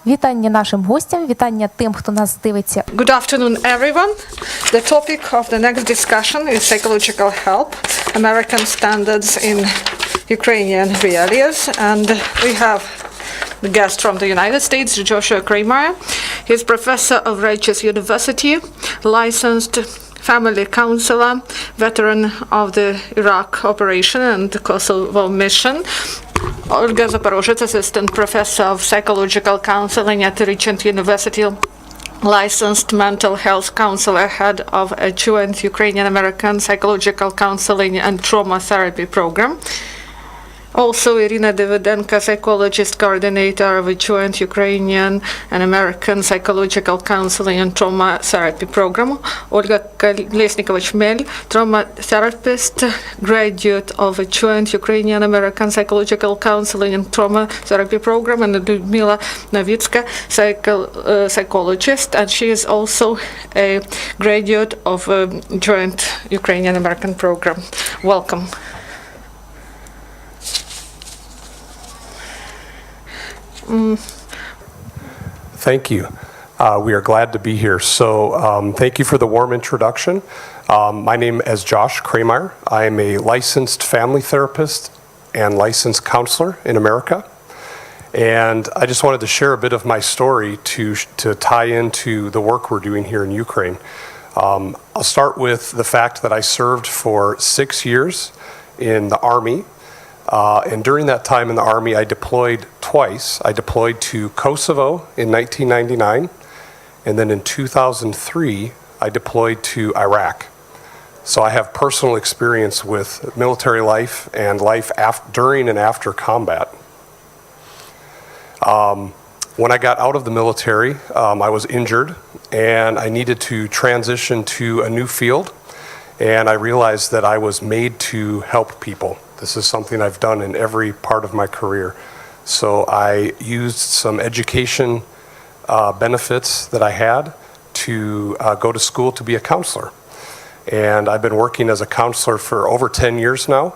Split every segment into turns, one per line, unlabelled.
Вітання нашим гостям, вітання тим, хто нас дивиться.
Good afternoon, everyone. The topic of the next discussion is psychological help, American standards in Ukrainian realities, and we have the guest from the United States, Joshua Kramer. He's professor of Rutgers University, licensed family counselor, veteran of the Iraq operation and the Kosovo mission. Olga Zaporozhets, assistant professor of psychological counseling at Regent University, licensed mental health counselor, head of a joint Ukrainian-American psychological counseling and trauma therapy program. Also, Iryna Davydenko, psychologist, coordinator of a joint Ukrainian and American psychological counseling and trauma therapy program. Olga Kolesnikova-Chmel, trauma therapist, graduate of a joint Ukrainian-American psychological counseling and trauma therapy program, and Lyudmila Novitska, psychologist, and she is also a graduate of a joint Ukrainian-American program. Welcome.
Thank you. We are glad to be here. So thank you for the warm introduction. My name is Josh Kramer. I am a licensed family therapist and licensed counselor in America. And I just wanted to share a bit of my story to tie into the work we're doing here in Ukraine. I'll start with the fact that I served for 6 years in the Army. And during that time in the Army, I deployed twice. I deployed to Kosovo in 1999, and then in 2003, I deployed to Iraq. So I have personal experience with military life and life during and after combat. When I got out of the military, I was injured, and I needed to transition to a new field, and I realized that I was made to help people. This is something I've done in every part of my career. So I used some education benefits that I had to go to school to be a counselor. And I've been working as a counselor for over 10 years now,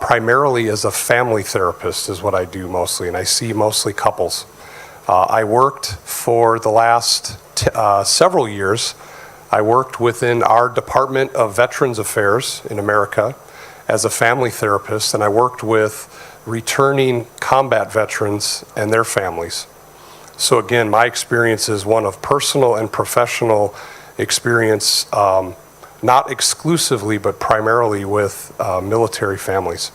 primarily as a family therapist is what I do mostly, and I see mostly couples. I worked for the last several years, I worked within our Department of Veterans Affairs in America as a family therapist, and I worked with returning combat veterans and their families. So again, my experience is one of personal and professional experience, not exclusively, but primarily with military families.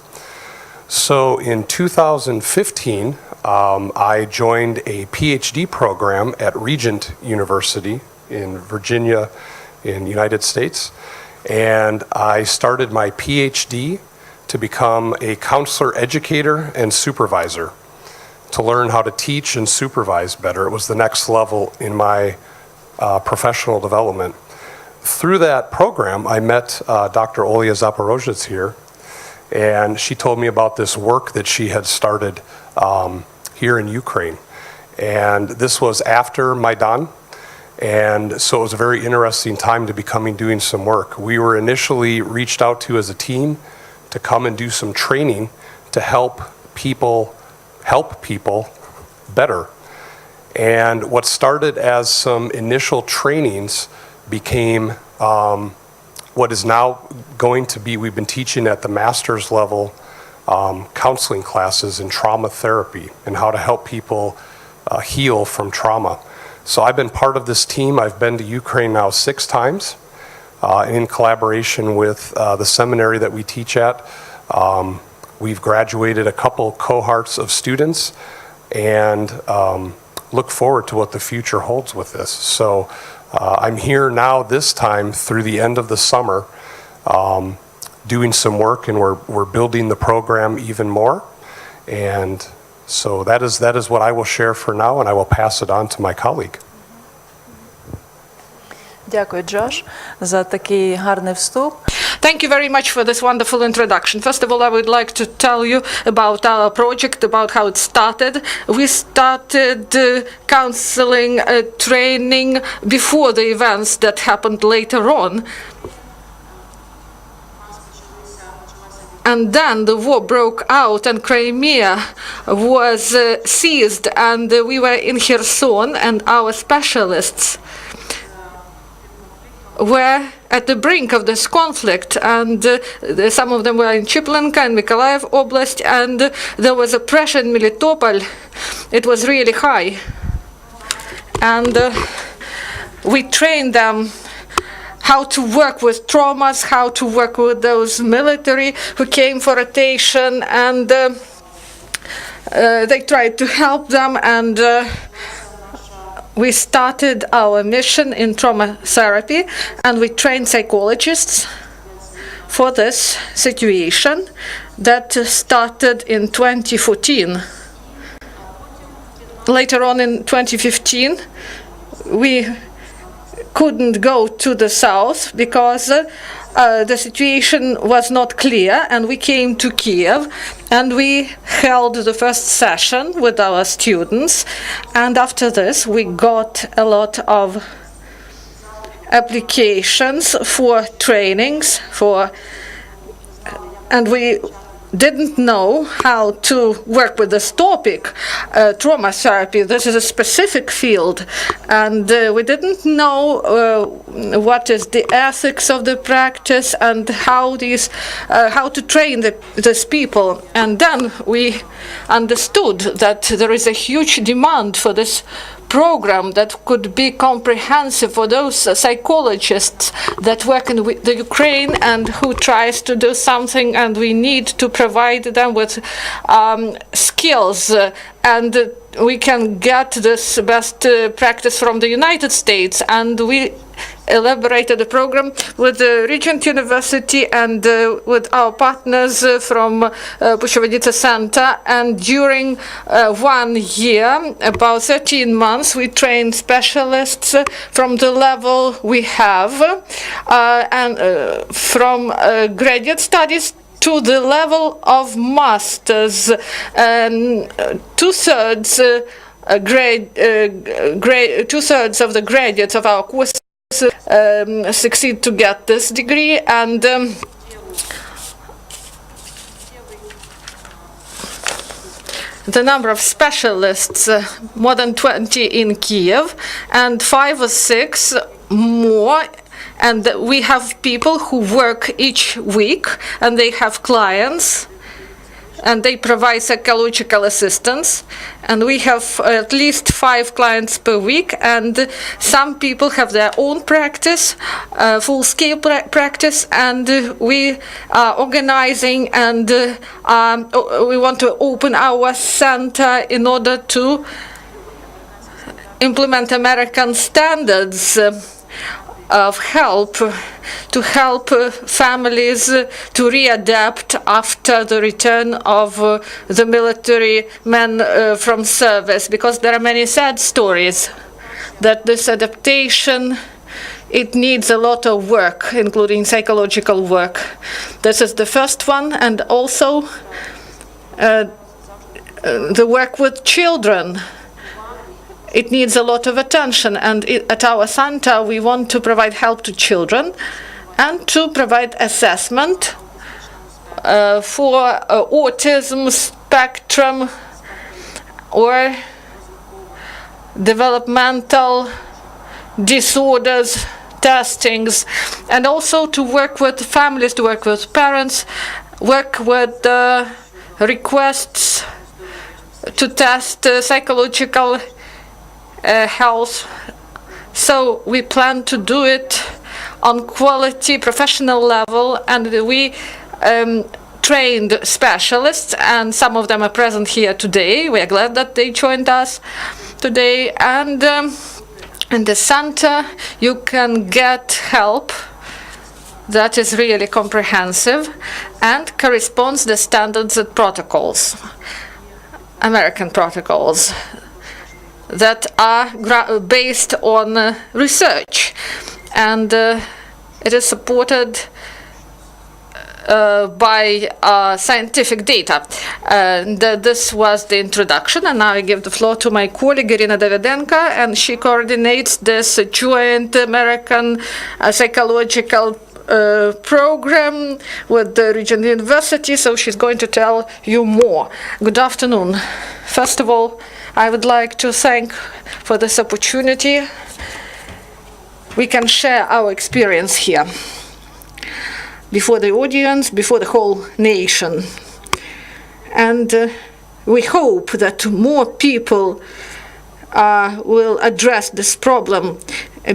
So in 2015, I joined a PhD program at Regent University in Virginia in the United States. And I started my PhD to become a counselor, educator, and supervisor to learn how to teach and supervise better. It was the next level in my professional development. Through that program, I met Dr. Olga Zaporozhets here, and she told me about this work that she had started here in Ukraine. And this was after Maidan. And so it was a very interesting time to be doing some work. We were initially reached out to as a team to come and do some training to help people better. And what started as some initial trainings became what is now going to be, we've been teaching at the master's level counseling classes in trauma therapy and how to help people heal from trauma. So I've been part of this team. I've been to Ukraine now 6 times in collaboration with the seminary that we teach at. We've graduated a couple cohorts of students and look forward to what the future holds with this. So I'm here now this time through the end of the summer doing some work, and we're building the program even more. And so that is what I will share for now, and I will pass it on to my colleague.
Дякую, Джош, за такий гарний вступ.
Thank you very much for this wonderful introduction. First of all, I would like to tell you about our project, about how it started. We started counseling training before the events that happened later on. And then the war broke out and Crimea was seized, and we were in Kherson, and our specialists were at the brink of this conflict, and some of them were in Chiplenka and Mykolaiv Oblast, and there was a pressure in Melitopol. It was really high. And we trained them how to work with traumas, how to work with those military who came for rotation, and they tried to help them, and we started our mission in trauma therapy, and we trained psychologists for this situation that started in 2014. Later on in 2015, we couldn't go to the south because the situation was not clear, and we came to Kiev and we held the first session with our students, and after this we got a lot of applications for trainings and we didn't know how to work with this topic, trauma therapy. This is a specific field, and we didn't know what is the ethics of the practice and how to train these people. And then we understood that there is a huge demand for this program that could be comprehensive for those psychologists that work in the Ukraine and who tries to do something, and we need to provide them with skills, and we can get this best practice from the United States. And we elaborated the program with the Regent University and with our partners from Pushchevaditsa Center, and during 1 year, about 13 months, we trained specialists from the level we have, and from graduate studies to the level of masters, and two-thirds of the graduates of our course succeed to get this degree, and the number of specialists, more than 20 in Kiev, and 5 or 6 more. And we have people who work each week, and they have clients, and they provide psychological assistance. And we have at least 5 clients per week, and some people have their own practice, full-scale practice, and we are organizing, and we want to open our center in order to implement American standards of help, to help families to readapt after the return of the military men from service, because there are many sad stories that this adaptation, it needs a lot of work, including psychological work. This is the first one, and also the work with children. It needs a lot of attention, and at our center we want to provide help to children and to provide assessment for autism spectrum or developmental disorders testings, and also to work with families, to work with parents, work with requests to test psychological health. So we plan to do it on quality professional level, and we trained specialists, and some of them are present here today. We are glad that they joined us today. And in the center you can get help that is really comprehensive and corresponds the standards and protocols, American protocols, that are based on research, and it is supported by scientific data. This was the introduction, and now I give the floor to my colleague Iryna Davydenko, and she coordinates this joint American psychological program with the regional university, so she's going to tell you more. Good afternoon. First of all, I would like to thank for this opportunity. We can share our experience here before the audience, before the whole nation. And we hope that more people will address this problem,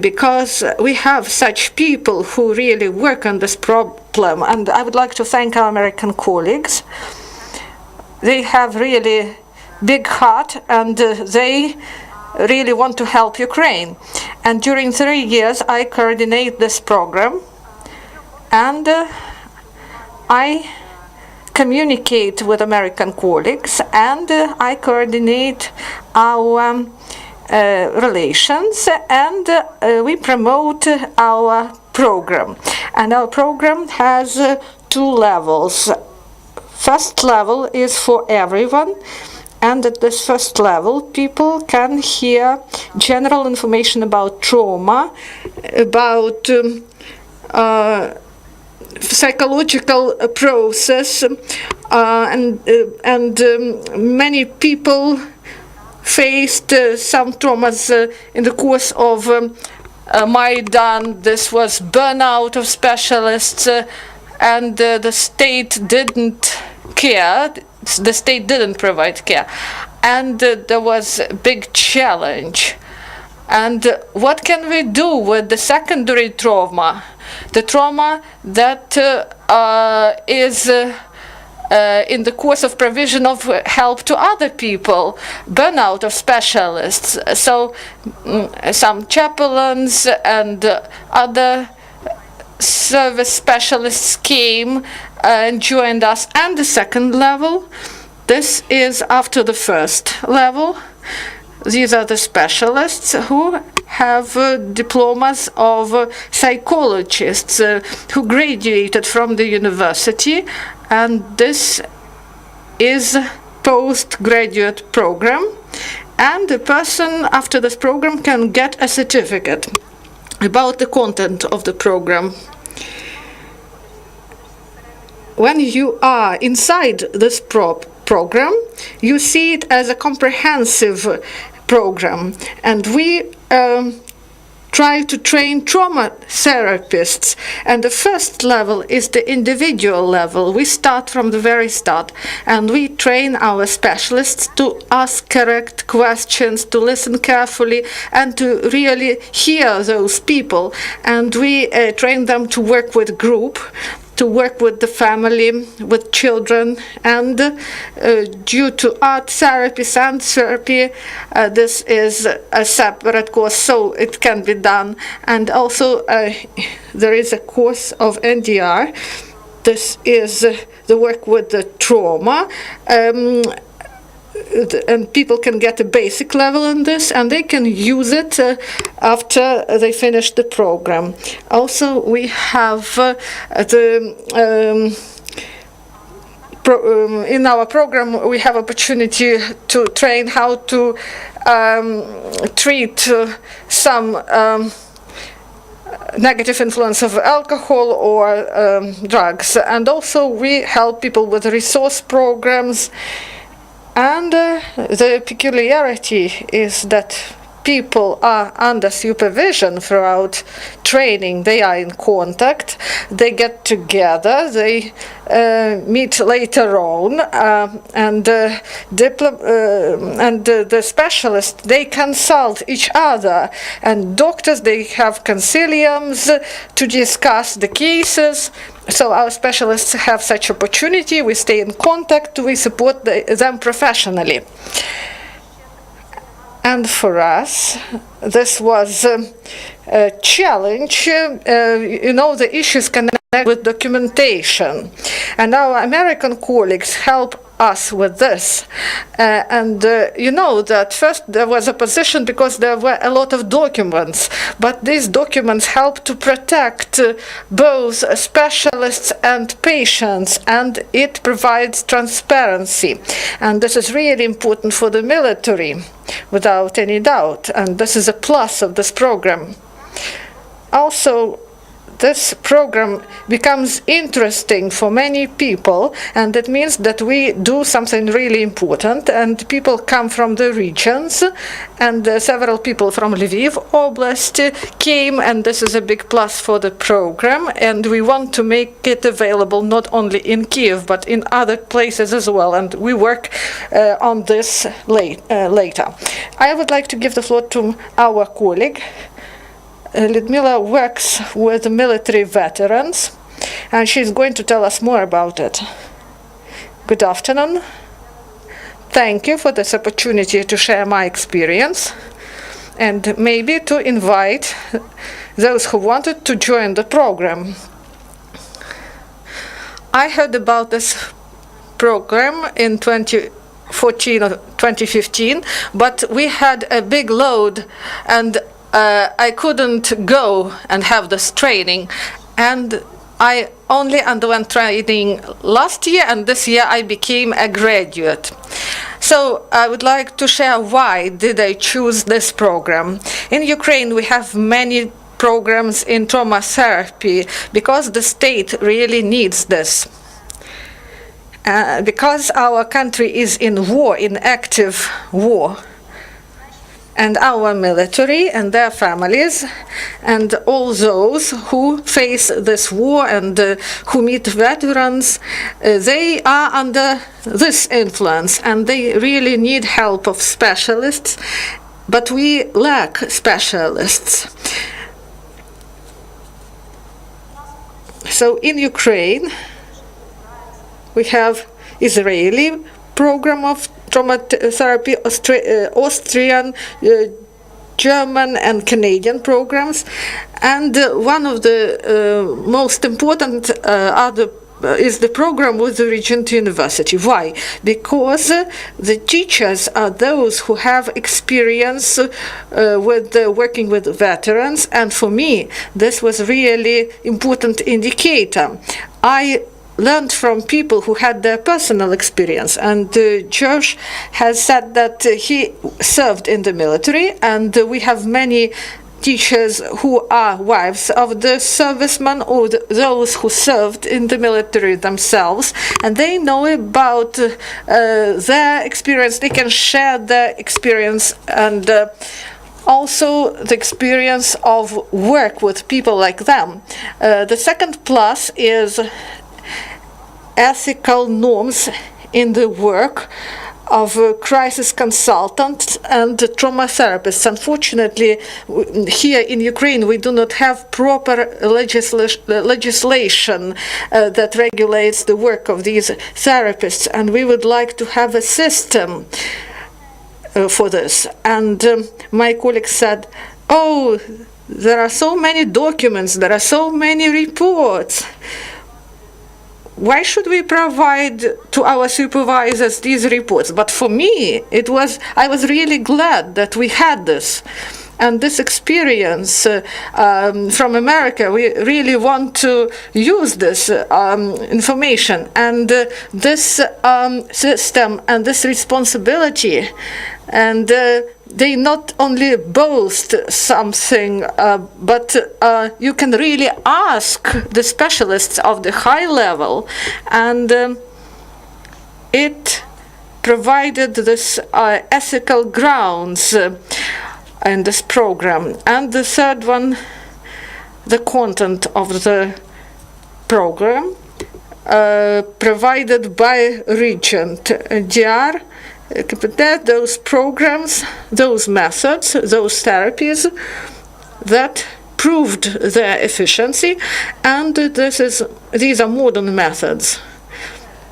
because we have such people who really work on this problem. And I would like to thank our American colleagues. They have really big heart, and they really want to help Ukraine. And during 3 years, I coordinate this program, and I communicate with American colleagues, and I coordinate our relations, and we promote our program. And our program has 2 levels. First level is for everyone, and at this first level people can hear general information about trauma, about psychological process, and many people faced some traumas in the course of Maidan. This was burnout of specialists, and the state didn't care. The state didn't provide care, and there was a big challenge. And what can we do with the secondary trauma? The trauma that is in the course of provision of help to other people, burnout of specialists. So some chaplains and other service specialists came and joined us. And the second level, this is after the first level. These are the specialists who have diplomas of psychologists who graduated from the university, and this is postgraduate program, and the person after this program can get a certificate. About the content of the program: when you are inside this program, you see it as a comprehensive program, and we try to train trauma therapists. And the first level is the individual level. We start from the very start, and we train our specialists to ask correct questions, to listen carefully, and to really hear those people. And we train them to work with group, to work with the family, with children, and due to art therapy, sound therapy, this is a separate course, so it can be done. And also there is a course of NDR. This is the work with the trauma, and people can get a basic level in this, and they can use it after they finish the program. Also, we have in our program we have opportunity to train how to treat some negative influence of alcohol or drugs. And also we help people with resource programs. And the peculiarity is that people are under supervision throughout training. They are in contact, they get together, they meet later on, and the specialists, they consult each other, and doctors, they have consiliums to discuss the cases. So our specialists have such opportunity. We stay in contact, we support them professionally. And for us, this was a challenge. The issues connect with documentation. And our American colleagues help us with this. That first there was opposition because there were a lot of documents, but these documents help to protect both specialists and patients, and it provides transparency. And this is really important for the military, without any doubt, and this is a plus of this program. Also, this program becomes interesting for many people, and that means that we do something really important, and people come from the regions, and several people from Lviv Oblast came, and this is a big plus for the program, and we want to make it available not only in Kiev but in other places as well, and we work on this later. I would like to give the floor to our colleague. Lyudmila works with military veterans, and she's going to tell us more about it. Good afternoon. Thank you for this opportunity to share my experience and maybe to invite those who wanted to join the program. I heard about this program in 2014 or 2015, but we had a big load, and I couldn't go and have this training, and I only underwent training last year, and this year I became a graduate. So I would like to share why did I choose this program. In Ukraine we have many programs in trauma therapy because the state really needs this. Because our country is in war, in active war, and our military and their families and all those who face this war and who meet veterans, they are under this influence and they really need help of specialists, but we lack specialists. So in Ukraine we have Israeli program of trauma therapy, Austrian, German and Canadian programs, and one of the most important is the program with the Regent University. Why? Because the teachers are those who have experience with working with veterans, and for me this was really important indicator. I learned from people who had their personal experience, and Josh has said that he served in the military, and we have many teachers who are wives of the servicemen or those who served in the military themselves, and they know about their experience. They can share their experience and also the experience of work with people like them. The second plus is ethical norms in the work of crisis consultants and trauma therapists. Unfortunately, here in Ukraine we do not have proper legislation that regulates the work of these therapists, and we would like to have a system for this. And my colleague said, oh, there are so many documents, there are so many reports. Why should we provide to our supervisors these reports? But for me, I was really glad that we had this. And this experience from America, we really want to use this information and this system and this responsibility. And they not only boast something, but you can really ask the specialists of the high level, and it provided this ethical grounds in this program. And the third one, the content of the program provided by Regent DR. Those programs, those methods, those therapies that proved their efficiency, and these are modern methods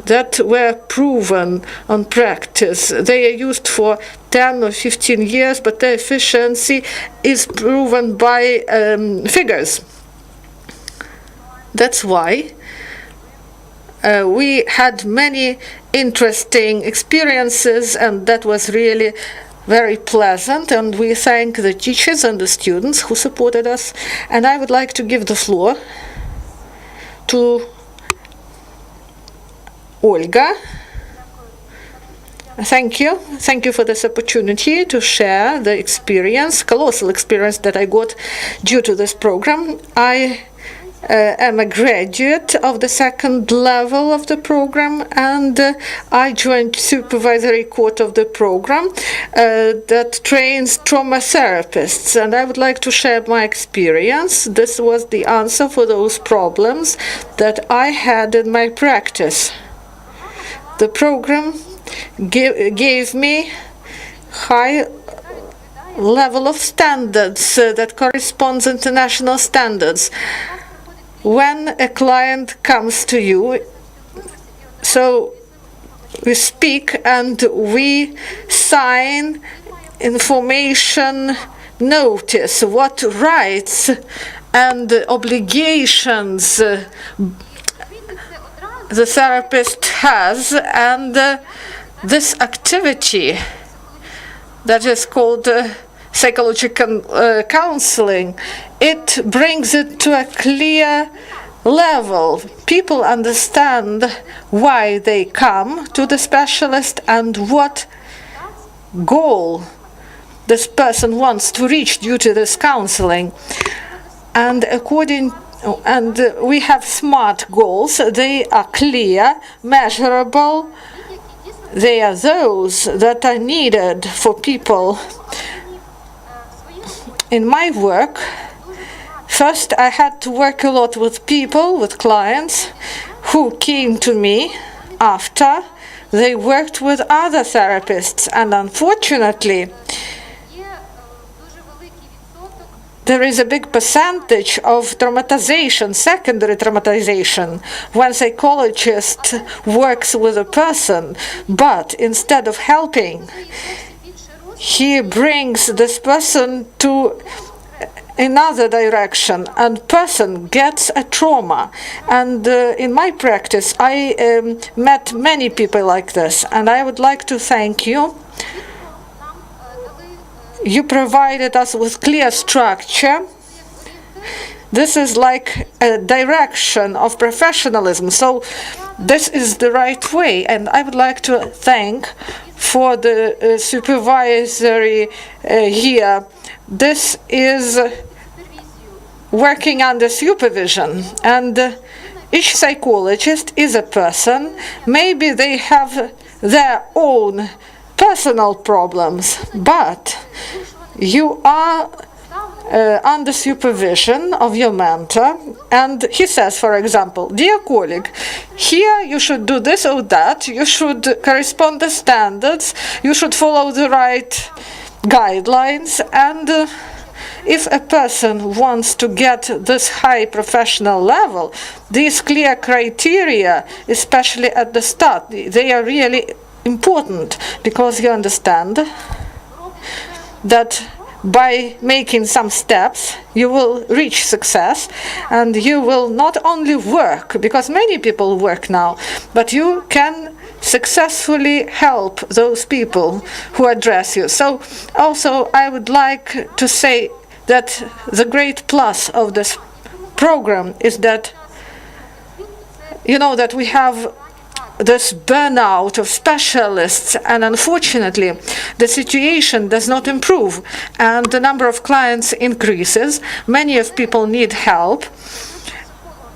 that were proven on practice. They are used for 10 or 15 years, but their efficiency is proven by figures. That's why we had many interesting experiences, and that was really very pleasant, and we thank the teachers and the students who supported us. And I would like to give the floor to Olga. Thank you. Thank you for this opportunity to share the experience, colossal experience that I got due to this program. I am a graduate of the second level of the program, and I joined supervisory court of the program that trains trauma therapists, and I would like to share my experience. This was the answer for those problems that I had in my practice. The program gave me high level of standards that corresponds to international standards. When a client comes to you, so we speak and we sign information notice, what rights and obligations the therapist has, and this activity that is called psychological counseling, it brings it to a clear level. People understand why they come to the specialist and what goal this person wants to reach due to this counseling. And we have SMART goals. They are clear, measurable. They are those that are needed for people. In my work, first I had to work a lot with people, with clients, who came to me after they worked with other therapists. And unfortunately, there is a big percentage of traumatization, secondary traumatization, when a psychologist works with a person, but instead of helping, he brings this person to another direction, and person gets a trauma. And in my practice, I met many people like this, and I would like to thank you. You provided us with clear structure. This is like a direction of professionalism. So this is the right way. And I would like to thank for the supervisory here. This is working under supervision. And each psychologist is a person. Maybe they have their own personal problems, but you are under supervision of your mentor, and he says, for example, dear colleague, here you should do this or that, you should correspond to standards, you should follow the right guidelines, and if a person wants to get this high professional level, these clear criteria, especially at the start, they are really important, because you understand that by making some steps you will reach success, and you will not only work, because many people work now, but you can successfully help those people who address you. So also I would like to say that the great plus of this program is that, you know, that we have this burnout of specialists, and unfortunately the situation does not improve, and the number of clients increases. Many of people need help,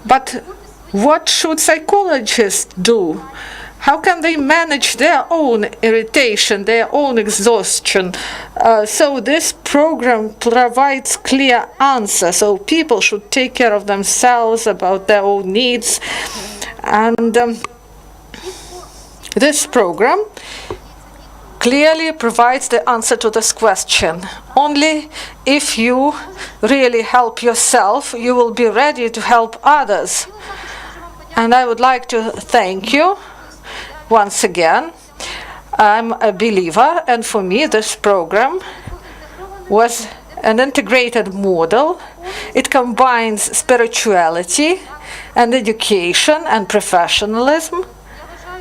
but what should psychologists do? How can they manage their own irritation, their own exhaustion? So this program provides clear answers. So people should take care of themselves, about their own needs, and this program clearly provides the answer to this question. Only if you really help yourself, you will be ready to help others. And I would like to thank you once again. I'm a believer, and for me this program was an integrated model. It combines spirituality and education and professionalism.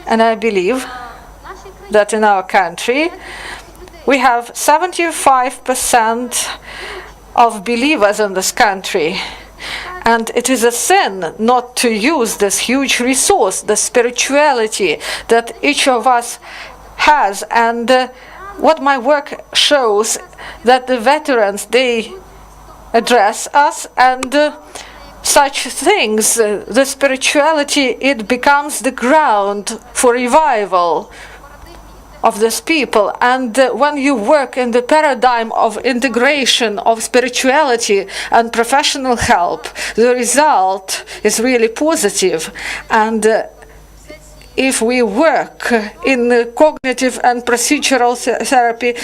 And I believe that in our country we have 75% of believers in this country. And it is a sin not to use this huge resource, the spirituality that each of us has. And what my work shows, that the veterans, they address us, and such things, the spirituality, it becomes the ground for revival of these people. And when you work in the paradigm of integration of spirituality and professional help, the result is really positive. And if we work in cognitive and procedural therapy,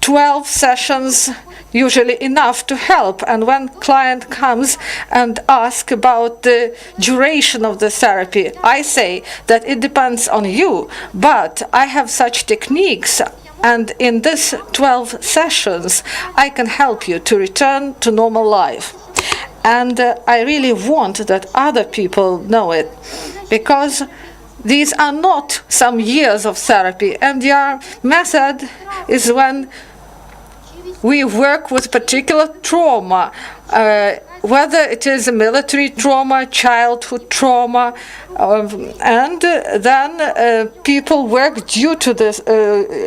12 sessions usually enough to help. And when client comes and asks about the duration of the therapy, I say that it depends on you, but I have such techniques, and in this 12 sessions I can help you to return to normal life. And I really want that other people know it, because these are not some years of therapy, and your method is when we work with particular trauma, whether it is a military trauma, childhood trauma, and then people work due to this,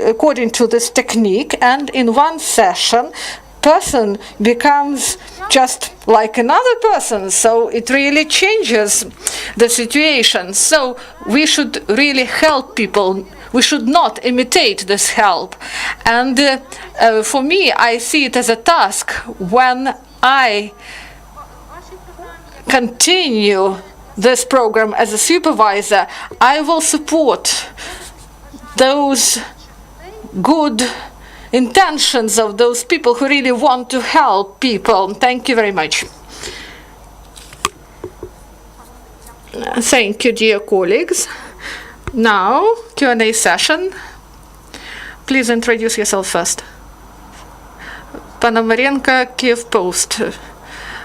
according to this technique, and in one session, person becomes just like another person, so it really changes the situation. So we should really help people. We should not imitate this help. And for me, I see it as a task when I continue this program as a supervisor. I will support those good intentions of those people who really want to help people. Thank you very much. Thank you, dear colleagues. Now, Q&A session. Please introduce yourself first. Panomarenko, Kiev Post.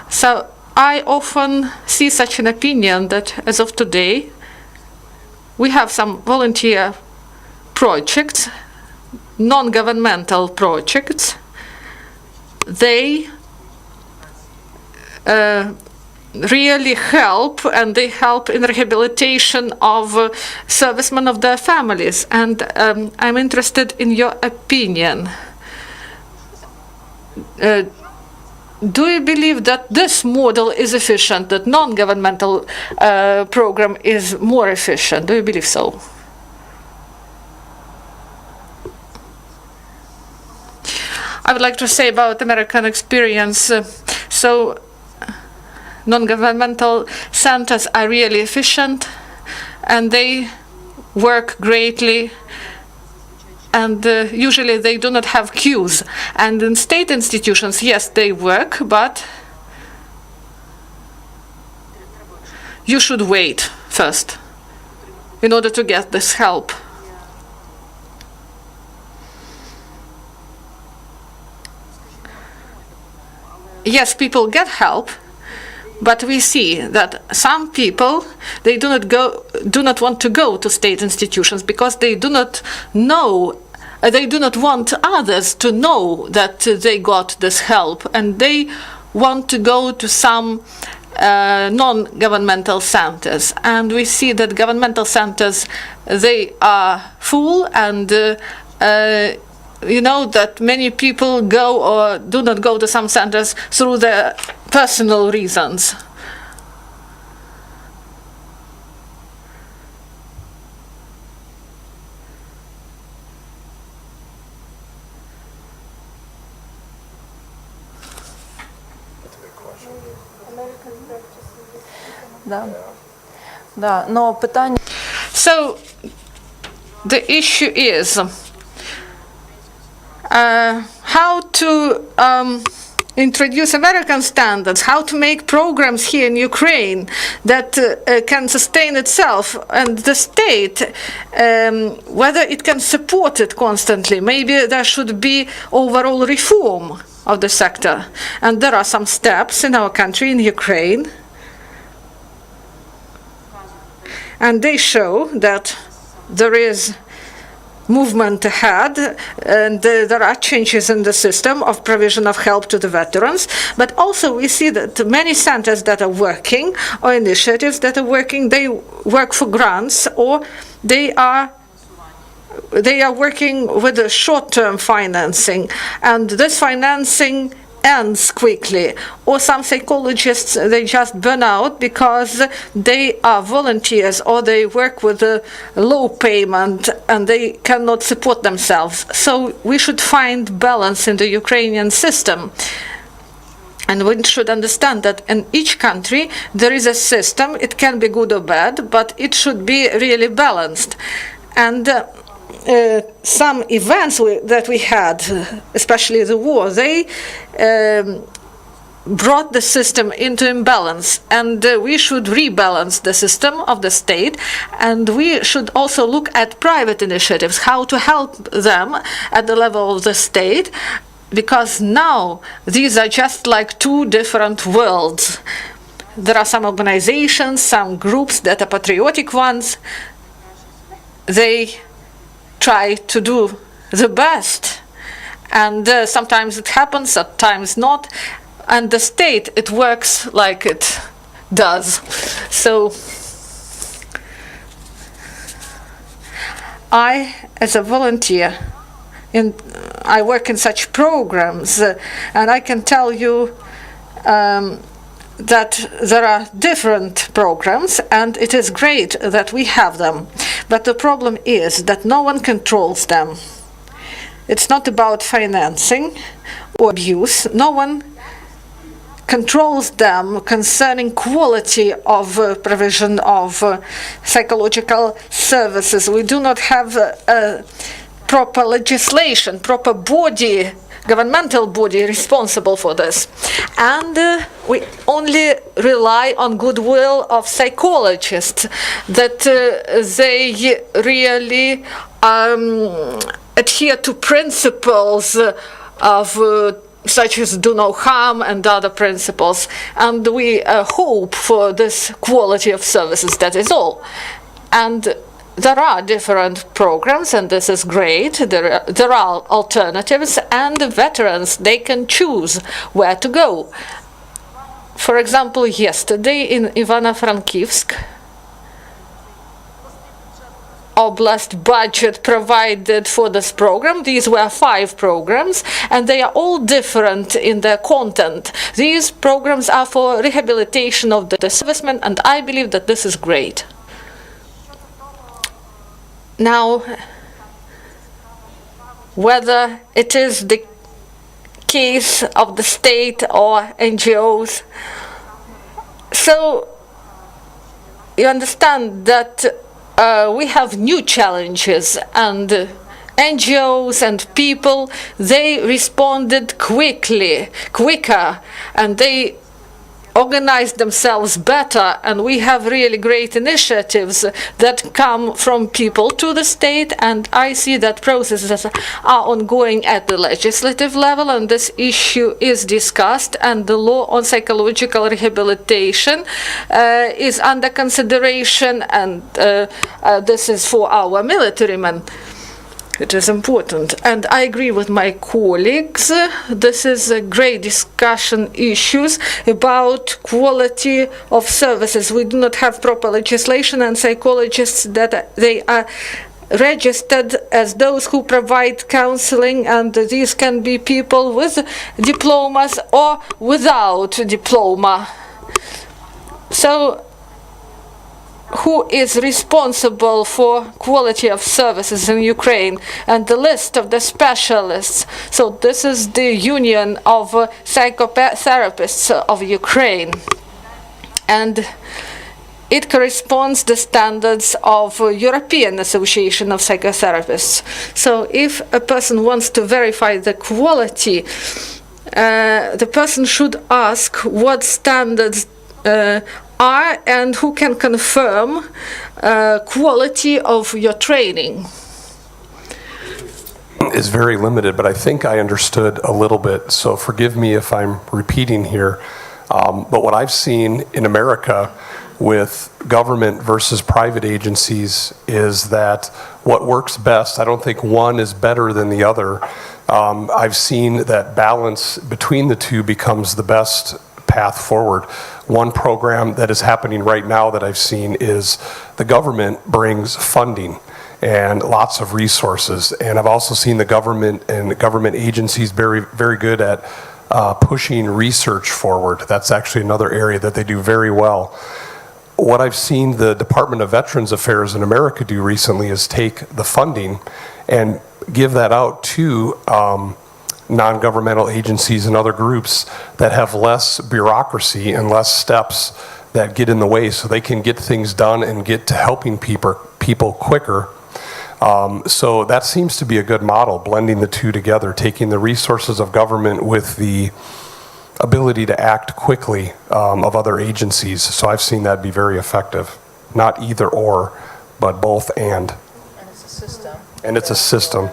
So I often see such an opinion that as of today, we have some volunteer projects, non-governmental projects. They really help, and they help in rehabilitation of servicemen of their families. And I'm interested in your opinion. Do you believe that this model is efficient, that non-governmental program is more efficient? Do you believe so? I would like to say about American experience. So non-governmental centers are really efficient, and they work greatly, and usually they do not have queues. And in state institutions, yes, they work, but you should wait first in order to get this help. Yes, people get help, but we see that some people, they do not want to go to state institutions because they do not know, they do not want others to know that they got this help, and they want to go to some non-governmental centers. And we see that governmental centers, they are full, and you know that many people go or do not go to some centers through their personal reasons.
Да, но питання.
So the issue is how to introduce American standards, how to make programs here in Ukraine that can sustain itself, and the state, whether it can support it constantly. Maybe there should be overall reform of the sector. And there are some steps in our country, in Ukraine, and they show that there is movement ahead, and there are changes in the system of provision of help to the veterans. But also we see that many centers that are working, or initiatives that are working, they work for grants, or they are working with a short-term financing. And this financing ends quickly, or some psychologists, they just burn out because they are volunteers or they work with a low payment and they cannot support themselves. So we should find balance in the Ukrainian system. And we should understand that in each country there is a system. It can be good or bad, but it should be really balanced. And some events that we had, especially the war, they brought the system into imbalance, and we should rebalance the system of the state, and we should also look at private initiatives, how to help them at the level of the state, because now these are just like two different worlds. There are some organizations, some groups that are patriotic ones. They try to do the best, and sometimes it happens, sometimes not, and the state, it works like it does. So I, as a volunteer, I work in such programs, and I can tell you that there are different programs, and it is great that we have them. But the problem is that no one controls them. It's not about financing or abuse. No one controls them concerning quality of provision of psychological services. We do not have proper legislation, proper body, governmental body responsible for this. And we only rely on goodwill of psychologists, that they really adhere to principles of such as do no harm and other principles. And we hope for this quality of services, that is all. And there are different programs, and this is great. There are alternatives, and the veterans, they can choose where to go. For example, yesterday in Ivano-Frankivsk, Oblast budget provided for this program. These were 5 programs, and they are all different in their content. These programs are for rehabilitation of the servicemen, and I believe that this is great. Now, whether it is the case of the state or NGOs, so you understand that we have new challenges, and NGOs and people, they responded quicker, and they organize themselves better, and we have really great initiatives that come from people to the state, and I see that processes are ongoing at the legislative level, and this issue is discussed, and the law on psychological rehabilitation is under consideration, and this is for our military men. It is important. And I agree with my colleagues. This is a great discussion issues about quality of services. We do not have proper legislation, and psychologists that they are registered as those who provide counseling, and these can be people with diplomas or without diploma. So who is responsible for quality of services in Ukraine, and the list of the specialists. So this is the Union of Psychopaths of Ukraine, and it corresponds to the standards of European Association of Psychotherapists. So if a person wants to verify the quality, the person should ask what standards are, and who can confirm quality of your training.
Is very limited, but I think I understood a little bit, so forgive me if I'm repeating here. But what I've seen in America with government versus private agencies is that what works best, I don't think one is better than the other. I've seen that balance between the two becomes the best path forward. One program that is happening right now that I've seen is the government brings funding and lots of resources, and I've also seen the government and the government agencies very good at pushing research forward. That's actually another area that they do very well. What I've seen the Department of Veterans Affairs in America do recently is take the funding and give that out to non-governmental agencies and other groups that have less bureaucracy and less steps that get in the way, so they can get things done and get to helping people quicker. So that seems to be a good model, blending the two together, taking the resources of government with the ability to act quickly of other agencies. So I've seen that be very effective. Not either or, but both and.
And it's a system.
And it's a system.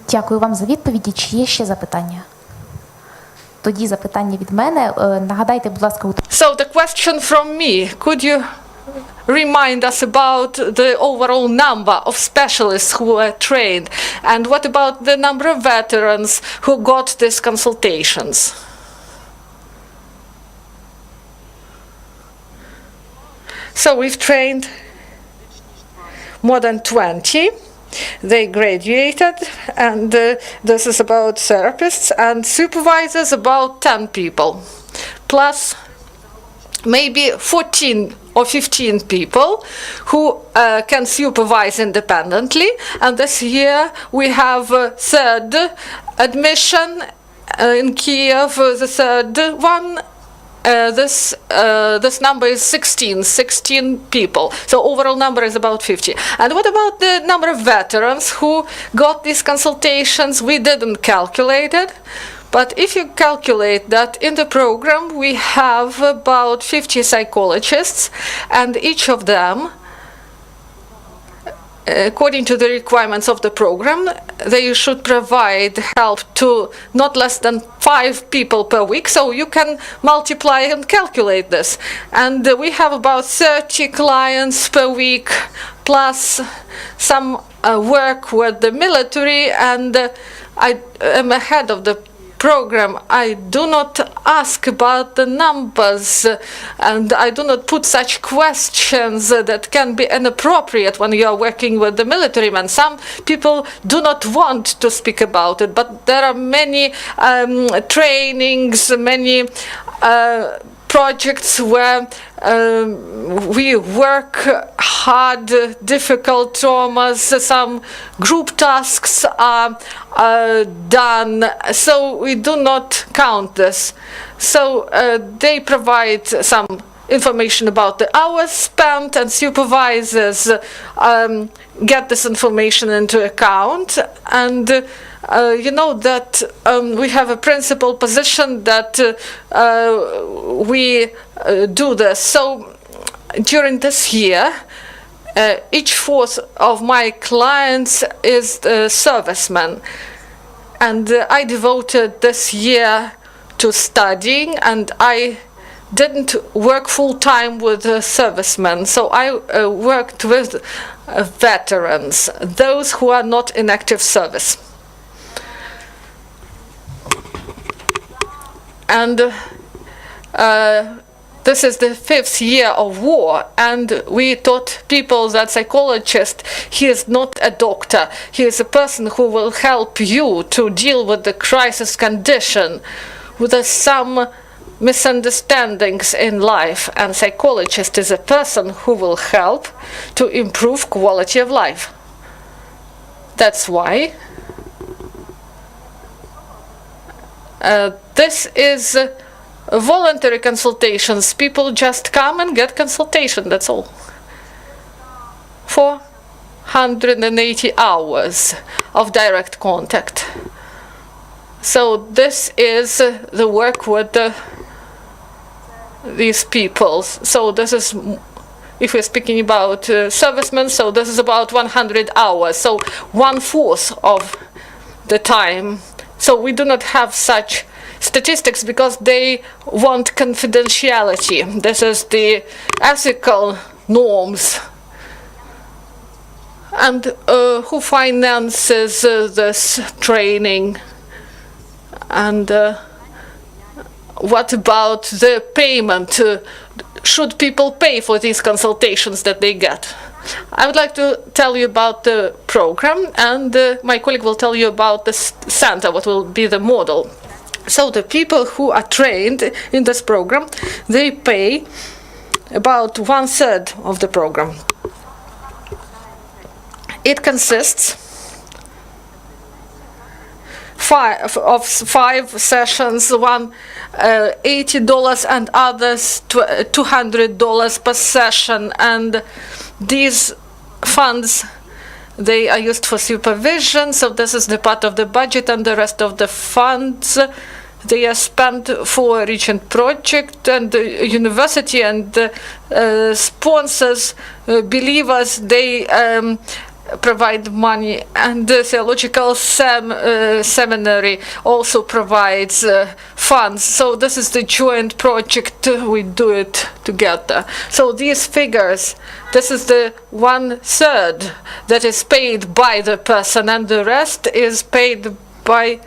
Дякую вам за відповіді. Чи є ще запитання? Тоді запитання від мене. Нагадайте, будь ласка,
So the question from me, could you remind us about the overall number of specialists who were trained, and what about the number of veterans who got these consultations? So we've trained more than 20. They graduated, and this is about therapists, and supervisors about 10 people, plus maybe 14 or 15 people who can supervise independently. And this year we have third admission in Kiev, the third one. This number is 16 people. So overall number is about 50. And what about the number of veterans who got these consultations? We didn't calculate it. But if you calculate that in the program we have about 50 psychologists, and each of them, according to the requirements of the program, they should provide help to not less than 5 people per week. So you can multiply and calculate this. And we have about 30 clients per week, plus some work with the military. And I am ahead of the program. I do not ask about the numbers, and I do not put such questions that can be inappropriate when you are working with the military men. Some people do not want to speak about it, but there are many trainings, many projects where we work hard, difficult traumas, some group tasks are done, so we do not count this. So they provide some information about the hours spent, and supervisors get this information into account. And you know that we have a principal position that we do this. So during this year, each fourth of my clients is a serviceman. And I devoted this year to studying, and I didn't work full-time with servicemen. So I worked with veterans, those who are not in active service. And this is the 5th year of war, and we taught people that psychologist, he is not a doctor. He is a person who will help you to deal with the crisis condition, with some misunderstandings in life. And psychologist is a person who will help to improve quality of life. That's why this is voluntary consultations. People just come and get consultation, that's all. 480 hours of direct contact. So this is the work with these people. So this is, if we're speaking about servicemen, so this is about 100 hours, so 1/4 of the time. So we do not have such statistics because they want confidentiality. This is the ethical norms. And who finances this training? And what about the payment? Should people pay for these consultations that they get? I would like to tell you about the program, and my colleague will tell you about the center, what will be the model. So the people who are trained in this program, they pay about 1/3 of the program. It consists of 5 sessions, one $80 and others $200 per session, and these funds, they are used for supervision, so this is the part of the budget, and the rest of the funds, they are spent for a region project, and the university and the sponsors, believers, they provide money, and the theological seminary also provides funds. So this is the joint project, we do it together. So these figures, this is the 1/3 that is paid by the person, and the rest is paid by,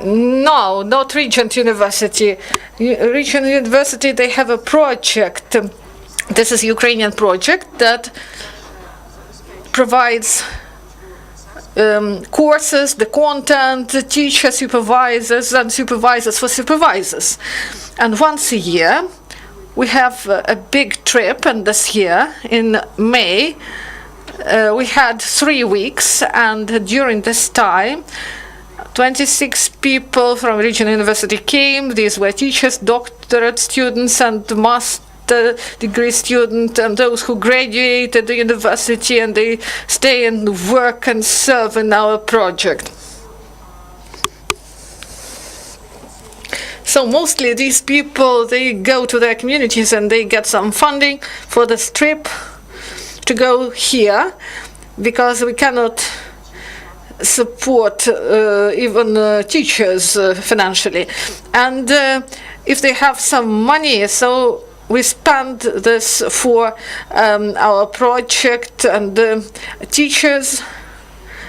no, not Regent University. Regent University, they have a project. This is Ukrainian project that provides courses, the content, the teacher, supervisors, and supervisors for supervisors. And once a year, we have a big trip, and this year, in May, we had 3 weeks, and during this time, 26 people from Regional University came. These were teachers, doctorate students, and master degree students, and those who graduated the university, and they stay and work and serve in our project. So mostly these people, they go to their communities and they get some funding for this trip to go here, because we cannot support even teachers financially. And if they have some money, so we spend this for our project, and teachers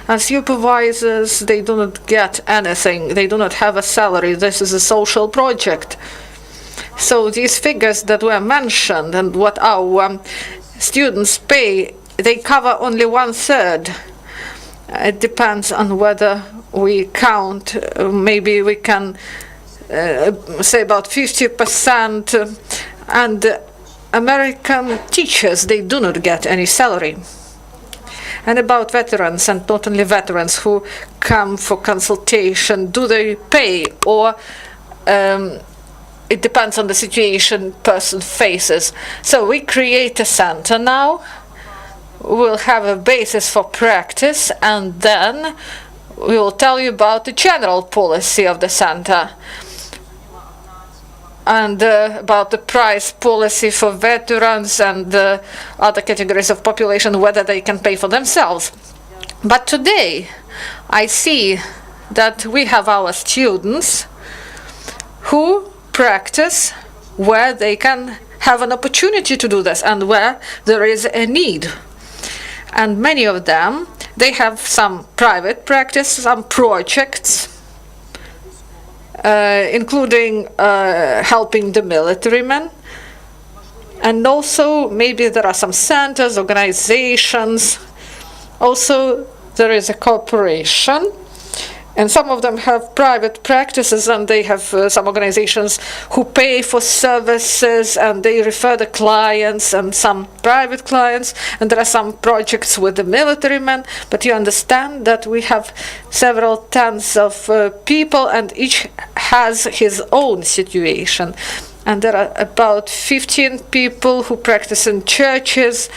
and supervisors, they do not get anything. They do not have a salary. This is a social project. So these figures that were mentioned and what our students pay, they cover only 1/3. It depends on whether we count, maybe we can say about 50%, and American teachers, they do not get any salary. And about veterans, and not only veterans who come for consultation, do they pay, or it depends on the situation person faces. So we create a center now. We'll have a basis for practice, and then we will tell you about the general policy of the center, and about the price policy for veterans and other categories of population, whether they can pay for themselves. But today, I see that we have our students who practice where they can have an opportunity to do this, and where there is a need. And many of them, they have some private practice, some projects, including helping the military men. And also, maybe there are some centers, organizations. Also, there is a corporation. And some of them have private practices, and they have some organizations who pay for services, and they refer the clients, and some private clients. And there are some projects with the military men. But you understand that we have several tens of people, and each has his own situation. And there are about 15 people who practice in churches.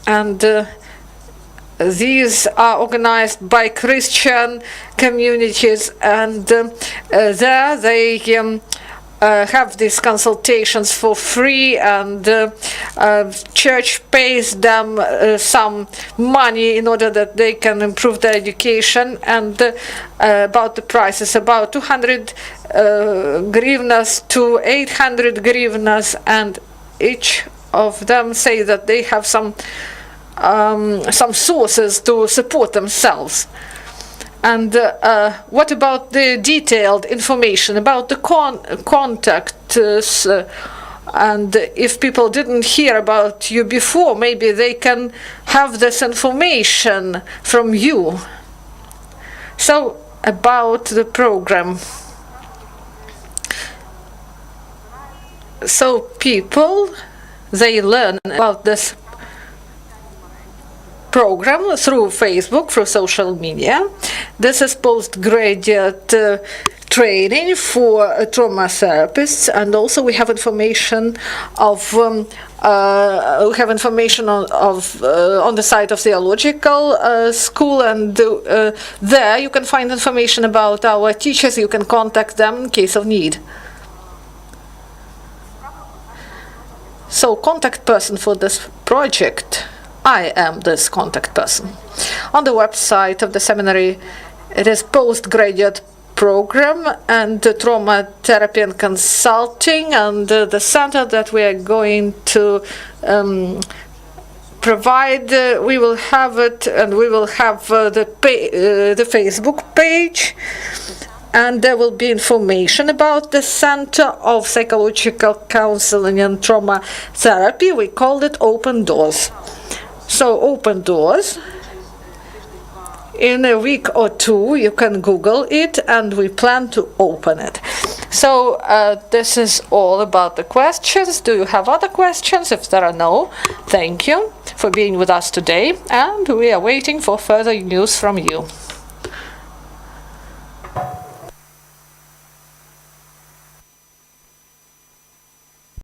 And these are organized by Christian communities, and there they have these consultations for free, and church pays them some money in order that they can improve their education. And about the prices, about 200 grivnas to 800 grivnas, and each of them say that they have some sources to support themselves. And what about the detailed information about the contacts? And if people didn't hear about you before, maybe they can have this information from you. So about the program. So people, they learn about this program through Facebook, through social media. This is postgraduate training for trauma therapists, and also we have information of on the site of theological school, and there you can find information about our teachers. You can contact them in case of need. So, contact person for this project. I am this contact person. On the website of the seminary, it is postgraduate program and trauma therapy and consulting, and the center that we are going to provide, we will have it, and we will have the Facebook page, and there will be information about the Center of Psychological Counseling and Trauma Therapy. We called it Open Doors. So, Open Doors. In a week or two, you can Google it, and we plan to open it. So, this is all about the questions. Do you have other questions? If there are no, thank you for being with us today, and we are waiting for further news from you.